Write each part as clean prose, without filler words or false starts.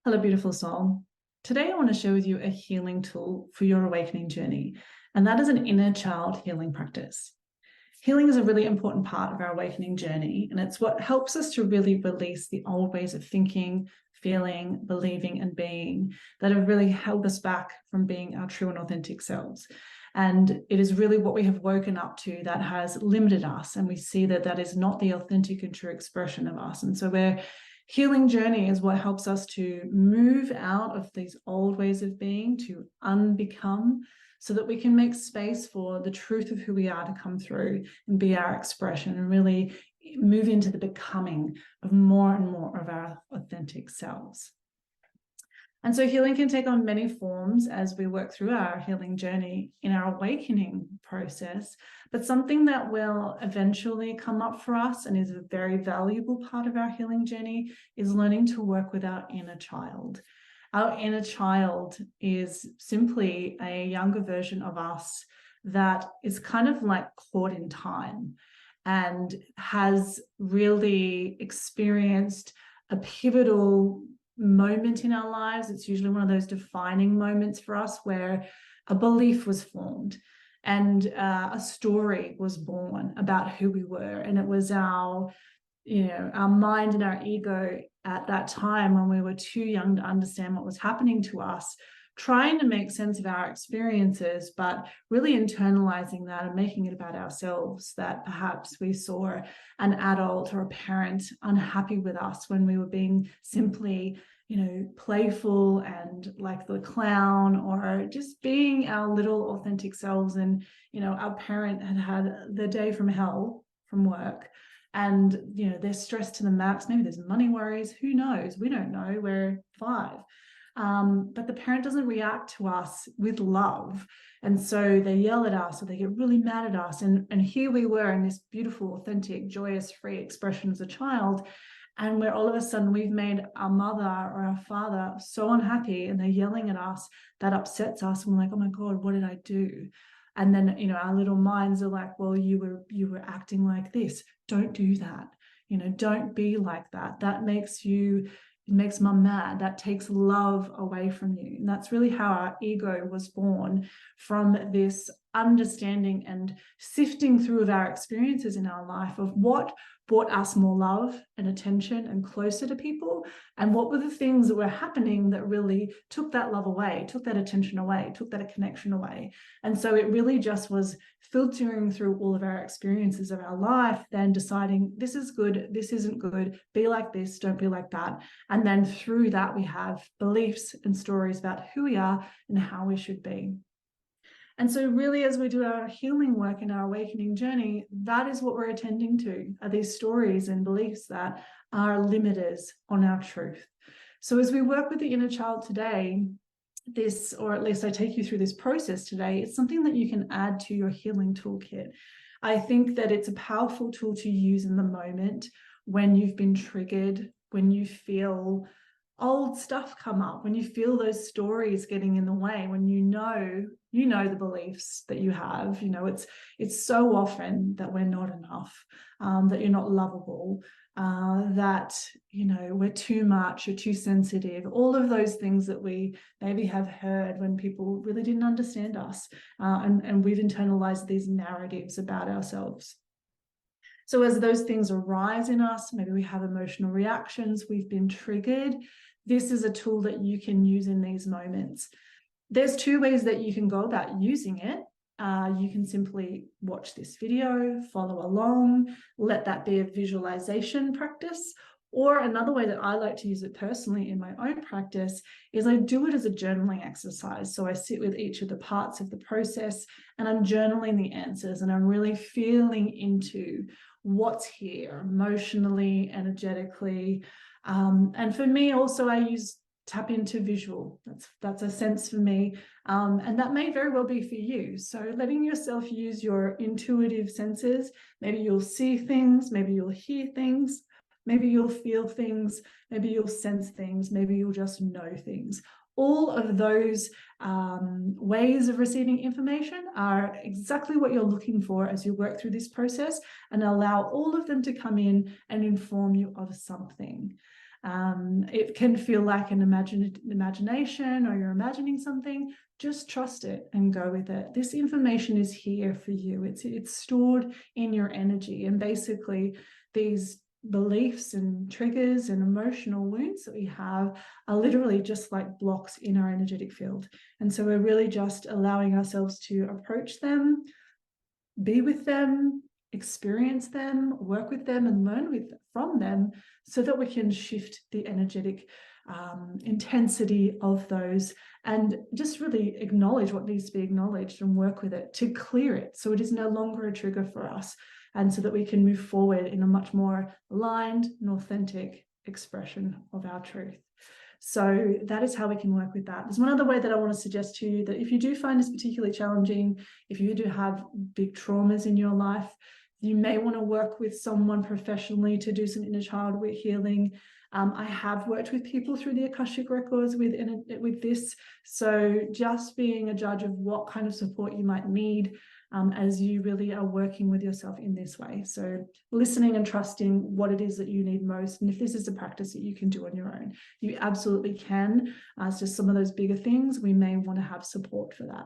Hello, beautiful soul. Today, I want to share with you a healing tool for your awakening journey, and that is an inner child healing practice. Healing is a really important part of our awakening journey, and it's what helps us to really release the old ways of thinking, feeling, believing, and being that have really held us back from being our true and authentic selves. And it is really what we have woken up to that has limited us, and we see that that is not the authentic and true expression of us. And so we're healing journey is what helps us to move out of these old ways of being, to unbecome, so that we can make space for the truth of who we are to come through and be our expression and really move into the becoming of more and more of our authentic selves. And so healing can take on many forms as we work through our healing journey in our awakening process, but something that will eventually come up for us and is a very valuable part of our healing journey is learning to work with our inner child. Our inner child is simply a younger version of us that is kind of like caught in time and has really experienced a pivotal moment in our lives. It's usually one of those defining moments for us where a belief was formed and a story was born about who we were. And it was our mind and our ego at that time, when we were too young to understand what was happening to us, trying to make sense of our experiences, but really internalizing that and making it about ourselves, that perhaps we saw an adult or a parent unhappy with us when we were being simply, playful and like the clown, or just being our little authentic selves. And, our parent had had the day from hell from work, and, they're stressed to the max. Maybe there's money worries. Who knows? We don't know. We're 5. But the parent doesn't react to us with love. And so they yell at us, or they get really mad at us. And here we were in this beautiful, authentic, joyous, free expression as a child. And where all of a sudden we've made our mother or our father so unhappy, and they're yelling at us, that upsets us. And we're like, oh my God, what did I do? And then, our little minds are like, well, you were acting like this. Don't do that. Don't be like that. That makes mum mad. That takes love away from you. And that's really how our ego was born, from this understanding and sifting through of our experiences in our life of what brought us more love and attention and closer to people, and what were the things that were happening that really took that love away, took that attention away, took that connection away. And so it really just was filtering through all of our experiences of our life, then deciding this is good, this isn't good, be like this, don't be like that. And then through that, we have beliefs and stories about who we are and how we should be. And so really, as we do our healing work in our awakening journey, that is what we're attending to, are these stories and beliefs that are limiters on our truth. So as we work with the inner child today, this, or at least I take you through this process today, it's something that you can add to your healing toolkit. I think that it's a powerful tool to use in the moment when you've been triggered, when you feel old stuff come up, when you feel those stories getting in the way, when you know the beliefs that you have. It's so often that we're not enough, that you're not lovable, that we're too much or too sensitive, all of those things that we maybe have heard when people really didn't understand us, and we've internalized these narratives about ourselves. So as those things arise in us, maybe we have emotional reactions, we've been triggered, this is a tool that you can use in these moments. There's 2 ways that you can go about using it. You can simply watch this video, follow along, let that be a visualization practice. Or another way that I like to use it personally in my own practice is I do it as a journaling exercise. So I sit with each of the parts of the process and I'm journaling the answers, and I'm really feeling into what's here emotionally, energetically. And for me also, I tap into visual. That's a sense for me. And that may very well be for you. So letting yourself use your intuitive senses. Maybe you'll see things, maybe you'll hear things, maybe you'll feel things, maybe you'll sense things, maybe you'll just know things. All of those ways of receiving information are exactly what you're looking for as you work through this process, and allow all of them to come in and inform you of something. It can feel like an imagination, or you're imagining something. Just trust it and go with it. This information is here for you. It's stored in your energy, and basically these beliefs and triggers and emotional wounds that we have are literally just like blocks in our energetic field. And so we're really just allowing ourselves to approach them, be with them, experience them, work with them, and learn from them, so that we can shift the energetic intensity of those, and just really acknowledge what needs to be acknowledged and work with it to clear it, so it is no longer a trigger for us, and so that we can move forward in a much more aligned and authentic expression of our truth. So that is how we can work with that. There's one other way that I want to suggest to you, that if you do find this particularly challenging, if you do have big traumas in your life, you may want to work with someone professionally to do some inner child healing. I have worked with people through the Akashic Records with this. So just being a judge of what kind of support you might need as you really are working with yourself in this way. So listening and trusting what it is that you need most. And if this is a practice that you can do on your own, you absolutely can. It's just some of those bigger things, we may want to have support for that.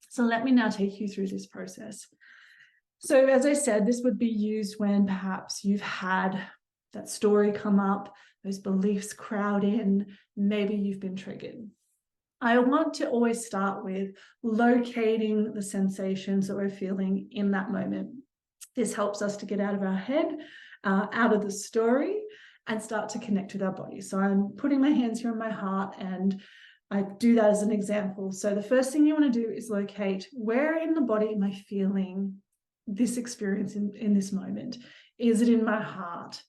So let me now take you through this process. So as I said, this would be used when perhaps you've had that story come up, those beliefs crowd in, maybe you've been triggered. I want to always start with locating the sensations that we're feeling in that moment. This helps us to get out of our head, out of the story, and start to connect with our body. So I'm putting my hands here on my heart, and I do that as an example. So the first thing you want to do is locate, where in the body am I feeling this experience in this moment? Is it in my heart?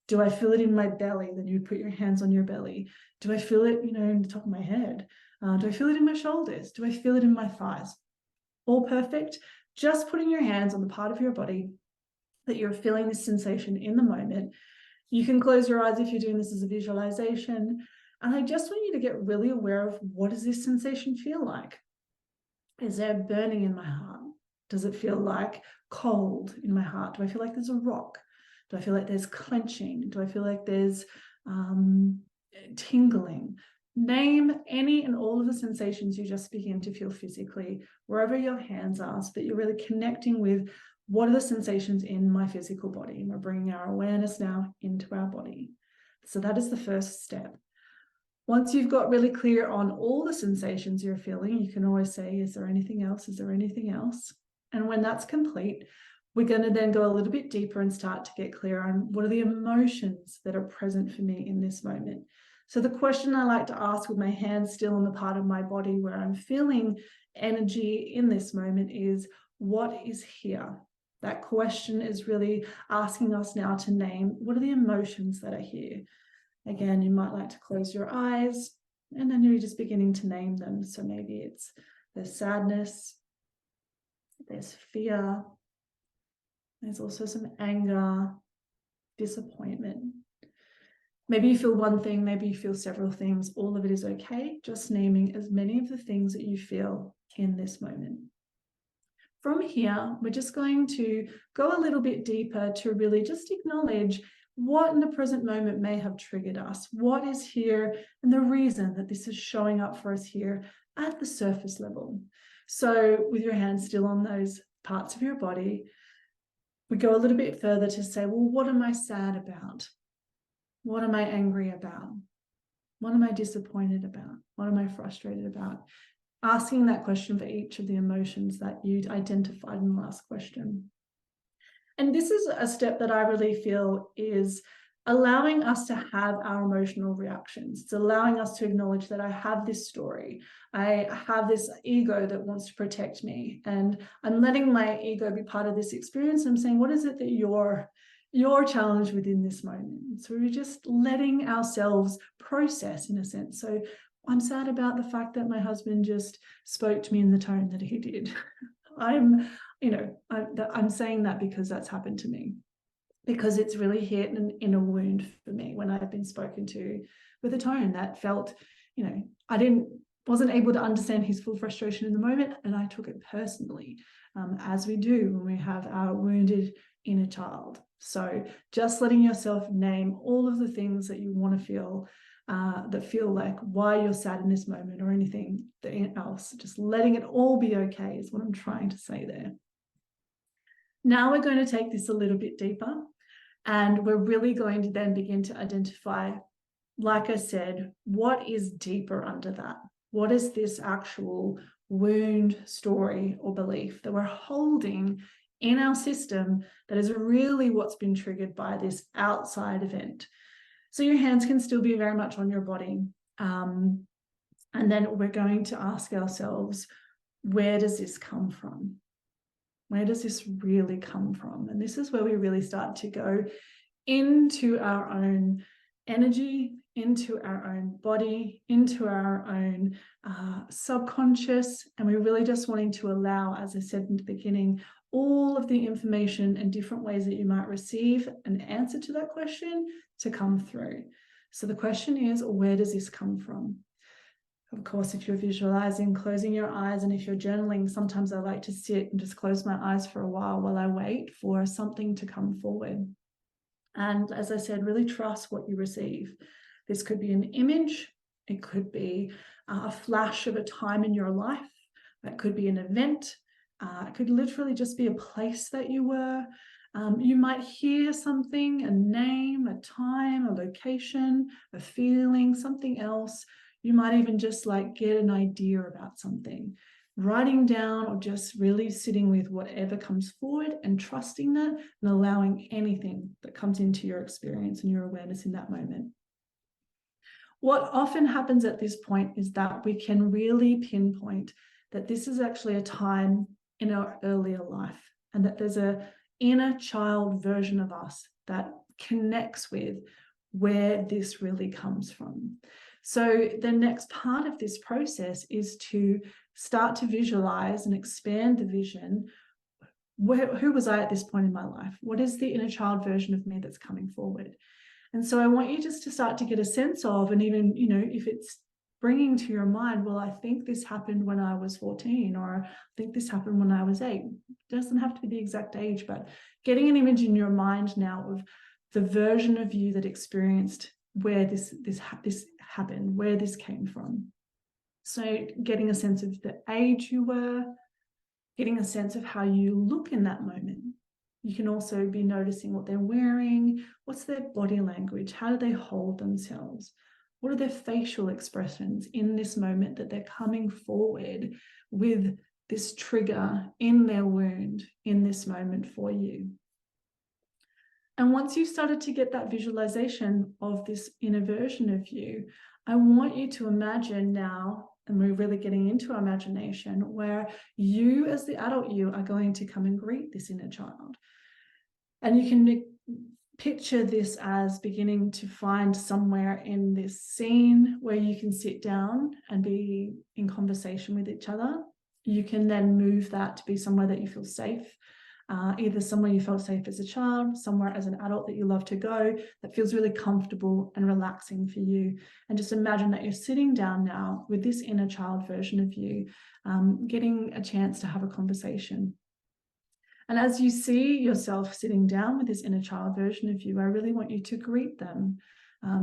Do I feel it in my belly? Then you put your hands on your belly. Do I feel it, in the top of my head? Do I feel it in my shoulders? Do I feel it in my thighs? All perfect. Just putting your hands on the part of your body that you're feeling this sensation in the moment. You can close your eyes if you're doing this as a visualization. And I just want you to get really aware of, what does this sensation feel like? Is there burning in my heart? Does it feel like cold in my heart? Do I feel like there's a rock? Do I feel like there's clenching? Do I feel like there's tingling? Name any and all of the sensations you just begin to feel physically, wherever your hands are, so that you're really connecting with, what are the sensations in my physical body? And we're bringing our awareness now into our body. So that is the first step. Once you've got really clear on all the sensations you're feeling, you can always say, is there anything else? Is there anything else? And when that's complete, we're going to then go a little bit deeper and start to get clear on, what are the emotions that are present for me in this moment. So the question I like to ask, with my hands still on the part of my body where I'm feeling energy in this moment, is, what is here? That question is really asking us now to name, what are the emotions that are here? Again, you might like to close your eyes, and then you're just beginning to name them. So maybe there's sadness, there's fear, there's also some anger, disappointment. Maybe you feel one thing, maybe you feel several things. All of it is okay. Just naming as many of the things that you feel in this moment. From here, we're just going to go a little bit deeper to really just acknowledge what in the present moment may have triggered us, what is here, and the reason that this is showing up for us here at the surface level. So with your hands still on those parts of your body, we go a little bit further to say, well, what am I sad about? What am I angry about? What am I disappointed about? What am I frustrated about? Asking that question for each of the emotions that you identified in the last question. And this is a step that I really feel is allowing us to have our emotional reactions. It's allowing us to acknowledge that I have this story. I have this ego that wants to protect me. And I'm letting my ego be part of this experience. I'm saying, what is it that you're challenged within this moment? So we're just letting ourselves process, in a sense. So I'm sad about the fact that my husband just spoke to me in the tone that he did. I'm saying that because that's happened to me, because it's really hit an inner wound for me when I've been spoken to with a tone that felt, I wasn't able to understand his full frustration in the moment, and I took it personally, as we do when we have our wounded inner child. So just letting yourself name all of the things that you want to feel, that feel like why you're sad in this moment or anything else, just letting it all be okay is what I'm trying to say there. Now we're going to take this a little bit deeper, and we're really going to then begin to identify, like I said, what is deeper under that? What is this actual wound, story, or belief that we're holding in our system that is really what's been triggered by this outside event? So your hands can still be very much on your body. And then we're going to ask ourselves, where does this come from? Where does this really come from? And this is where we really start to go into our own energy, into our own body, into our own subconscious. And we're really just wanting to allow, as I said in the beginning, all of the information and different ways that you might receive an answer to that question to come through. So the question is, where does this come from? Of course, if you're visualizing, closing your eyes, and if you're journaling, sometimes I like to sit and just close my eyes for a while I wait for something to come forward. And as I said, really trust what you receive. This could be an image. It could be a flash of a time in your life. It could be an event. It could literally just be a place that you were. You might hear something, a name, a time, a location, a feeling, something else. You might even just like get an idea about something. Writing down or just really sitting with whatever comes forward and trusting that and allowing anything that comes into your experience and your awareness in that moment. What often happens at this point is that we can really pinpoint that this is actually a time in our earlier life, and that there's an inner child version of us that connects with where this really comes from. So the next part of this process is to start to visualize and expand the vision. Who was I at this point in my life? What is the inner child version of me that's coming forward? And so I want you just to start to get a sense of, and even, if it's bringing to your mind, well, I think this happened when I was 14, or I think this happened when I was 8. It doesn't have to be the exact age, but getting an image in your mind now of the version of you that experienced where this happened, where this came from. So getting a sense of the age you were, getting a sense of how you look in that moment. You can also be noticing what they're wearing, what's their body language, how do they hold themselves, what are their facial expressions in this moment that they're coming forward with this trigger in their wound in this moment for you. And once you've started to get that visualization of this inner version of you, I want you to imagine now, and we're really getting into imagination, where you as the adult you are going to come and greet this inner child. And you can picture this as beginning to find somewhere in this scene where you can sit down and be in conversation with each other. You can then move that to be somewhere that you feel safe. Either somewhere you felt safe as a child, somewhere as an adult that you love to go, that feels really comfortable and relaxing for you. And just imagine that you're sitting down now with this inner child version of you, getting a chance to have a conversation. And as you see yourself sitting down with this inner child version of you, I really want you to greet them,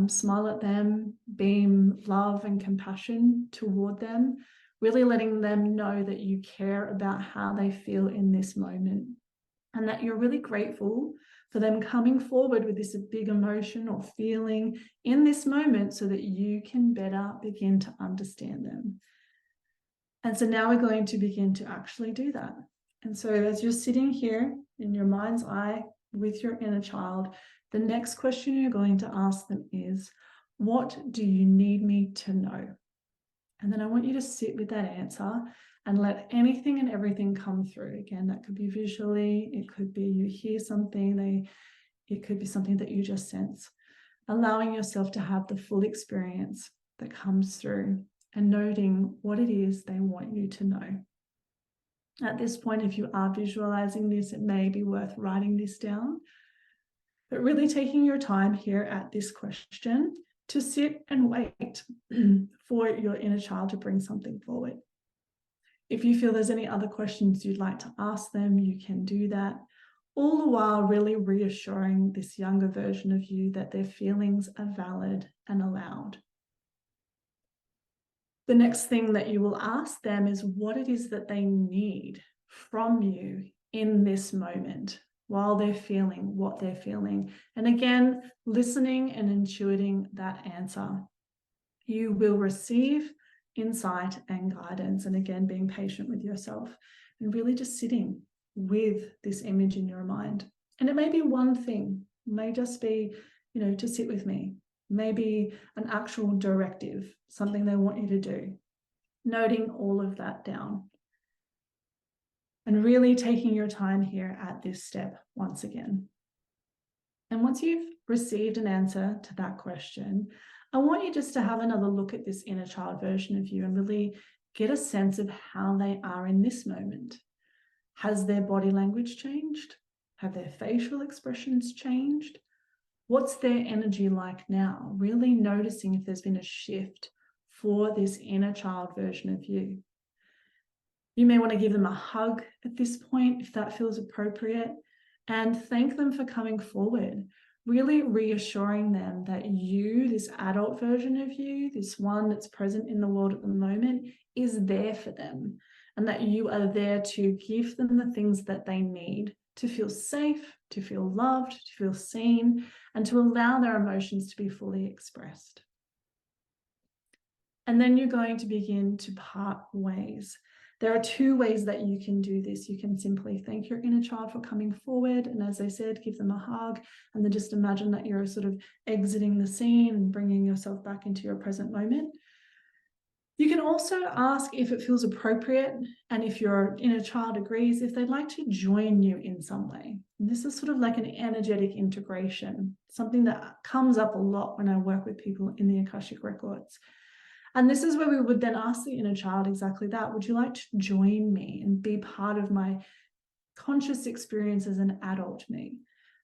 smile at them, beam love and compassion toward them, really letting them know that you care about how they feel in this moment, and that you're really grateful for them coming forward with this big emotion or feeling in this moment so that you can better begin to understand them. And so now we're going to begin to actually do that. And so as you're sitting here in your mind's eye with your inner child, the next question you're going to ask them is, what do you need me to know? And then I want you to sit with that answer and let anything and everything come through. Again, that could be visually, it could be you hear something, it could be something that you just sense. Allowing yourself to have the full experience that comes through and noting what it is they want you to know. At this point, if you are visualizing this, it may be worth writing this down, but really taking your time here at this question to sit and wait for your inner child to bring something forward. If you feel there's any other questions you'd like to ask them, you can do that. all the while really reassuring this younger version of you that their feelings are valid and allowed. The next thing that you will ask them is what it is that they need from you in this moment while they're feeling what they're feeling. And again, listening and intuiting that answer. You will receive insight and guidance. And again, being patient with yourself and really just sitting with this image in your mind. And it may be one thing, it may just be, to sit with me, maybe an actual directive, something they want you to do, noting all of that down. And really taking your time here at this step once again. And once you've received an answer to that question, I want you just to have another look at this inner child version of you and really get a sense of how they are in this moment. Has their body language changed? Have their facial expressions changed? What's their energy like now? Really noticing if there's been a shift for this inner child version of you. You may want to give them a hug at this point if that feels appropriate, and thank them for coming forward, really reassuring them that you, this adult version of you, this one that's present in the world at the moment, is there for them, and that you are there to give them the things that they need to feel safe, to feel loved, to feel seen, and to allow their emotions to be fully expressed. And then you're going to begin to part ways. There are two ways that you can do this. You can simply thank your inner child for coming forward. And as I said, give them a hug. And then just imagine that you're sort of exiting the scene and bringing yourself back into your present moment. You can also ask if it feels appropriate and if your inner child agrees, if they'd like to join you in some way. And this is sort of like an energetic integration, something that comes up a lot when I work with people in the Akashic Records. And this is where we would then ask the inner child exactly that. Would you like to join me and be part of my conscious experience as an adult me?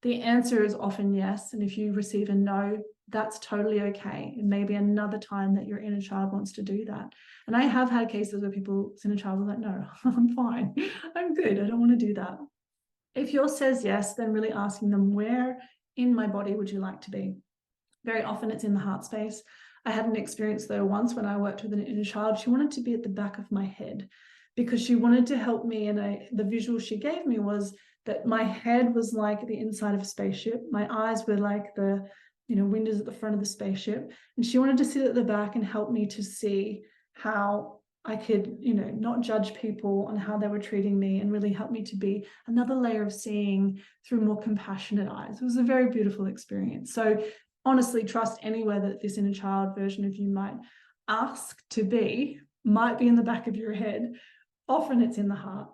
The answer is often yes. And if you receive a no, that's totally okay. It may be another time that your inner child wants to do that. And I have had cases where people's inner child was like, no, I'm fine. I'm good. I don't want to do that. If yours says yes, then really asking them, where in my body would you like to be? Very often it's in the heart space. I had an experience though once when I worked with an inner child. She wanted to be at the back of my head because she wanted to help me. And the visual she gave me was that my head was like the inside of a spaceship. My eyes were like the windows at the front of the spaceship. And she wanted to sit at the back and help me to see how I could, not judge people on how they were treating me and really help me to be another layer of seeing through more compassionate eyes. It was a very beautiful experience. So honestly, trust anywhere that this inner child version of you might ask to be, might be in the back of your head. Often it's in the heart.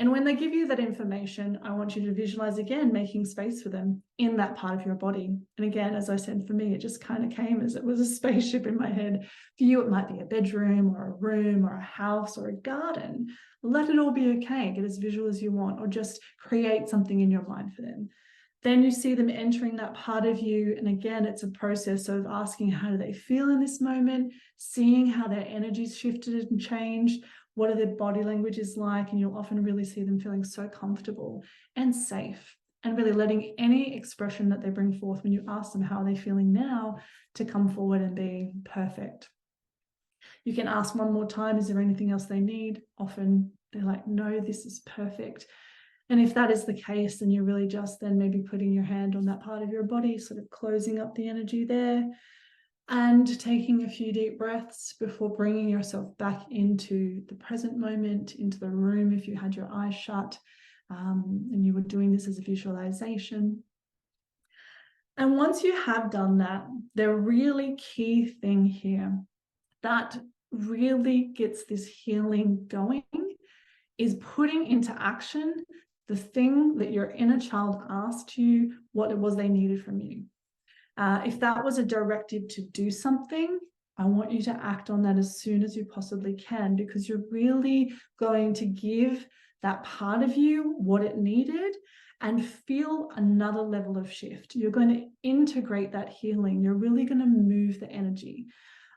And when they give you that information, I want you to visualize again, making space for them in that part of your body. And again, as I said, for me, it just kind of came as it was a spaceship in my head. For you, it might be a bedroom or a room or a house or a garden. Let it all be okay. Get as visual as you want, or just create something in your mind for them. Then you see them entering that part of you. And again, it's a process of asking, how do they feel in this moment? Seeing how their energy's shifted and changed. What are their body languages like? And you'll often really see them feeling so comfortable and safe, and really letting any expression that they bring forth when you ask them how they're feeling now to come forward and be perfect. You can ask one more time, is there anything else they need? Often they're like, no, this is perfect. And if that is the case, then you're really just then maybe putting your hand on that part of your body, sort of closing up the energy there, and taking a few deep breaths before bringing yourself back into the present moment, into the room if you had your eyes shut, and you were doing this as a visualization. And once you have done that, the really key thing here that really gets this healing going is putting into action the thing that your inner child asked you what it was they needed from you. If that was a directive to do something, I want you to act on that as soon as you possibly can, because you're really going to give that part of you what it needed and feel another level of shift. You're going to integrate that healing. You're really going to move the energy.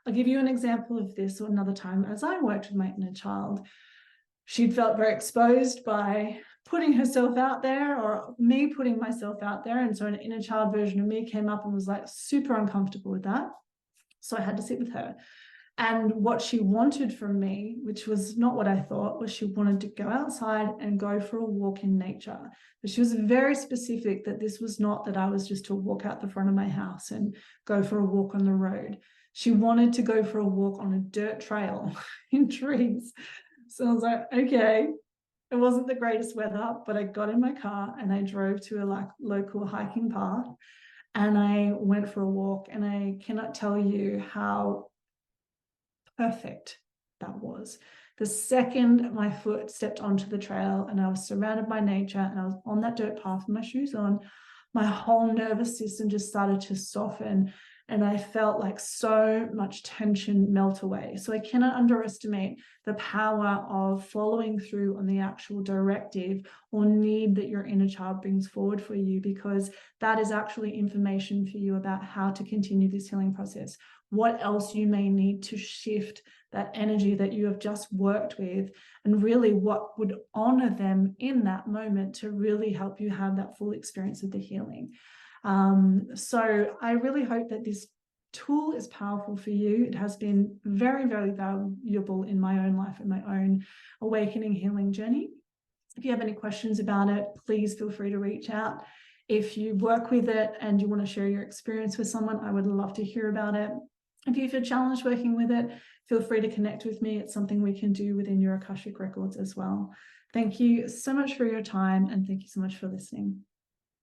I'll give you an example of this another time. As I worked with my inner child, she'd felt very exposed by putting herself out there or me putting myself out there. And so an inner child version of me came up and was like super uncomfortable with that. So I had to sit with her. And what she wanted from me, which was not what I thought, was she wanted to go outside and go for a walk in nature. But she was very specific that this was not that I was just to walk out the front of my house and go for a walk on the road. She wanted to go for a walk on a dirt trail in trees. So I was like, okay. It wasn't the greatest weather, but I got in my car and I drove to a local hiking path and I went for a walk. And I cannot tell you how perfect that was. The second my foot stepped onto the trail and I was surrounded by nature and I was on that dirt path with my shoes on, my whole nervous system just started to soften and I felt like so much tension melt away. So I cannot underestimate the power of following through on the actual directive or need that your inner child brings forward for you, because that is actually information for you about how to continue this healing process. What else you may need to shift that energy that you have just worked with, and really what would honor them in that moment to really help you have that full experience of the healing. So I really hope that this tool is powerful for you. It has been very, very valuable in my own life and my own awakening healing journey. If you have any questions about it, please feel free to reach out. If you work with it and you want to share your experience with someone, I would love to hear about it. If you feel challenged working with it, feel free to connect with me. It's something we can do within your Akashic records as well. Thank you so much for your time, and thank you so much for listening.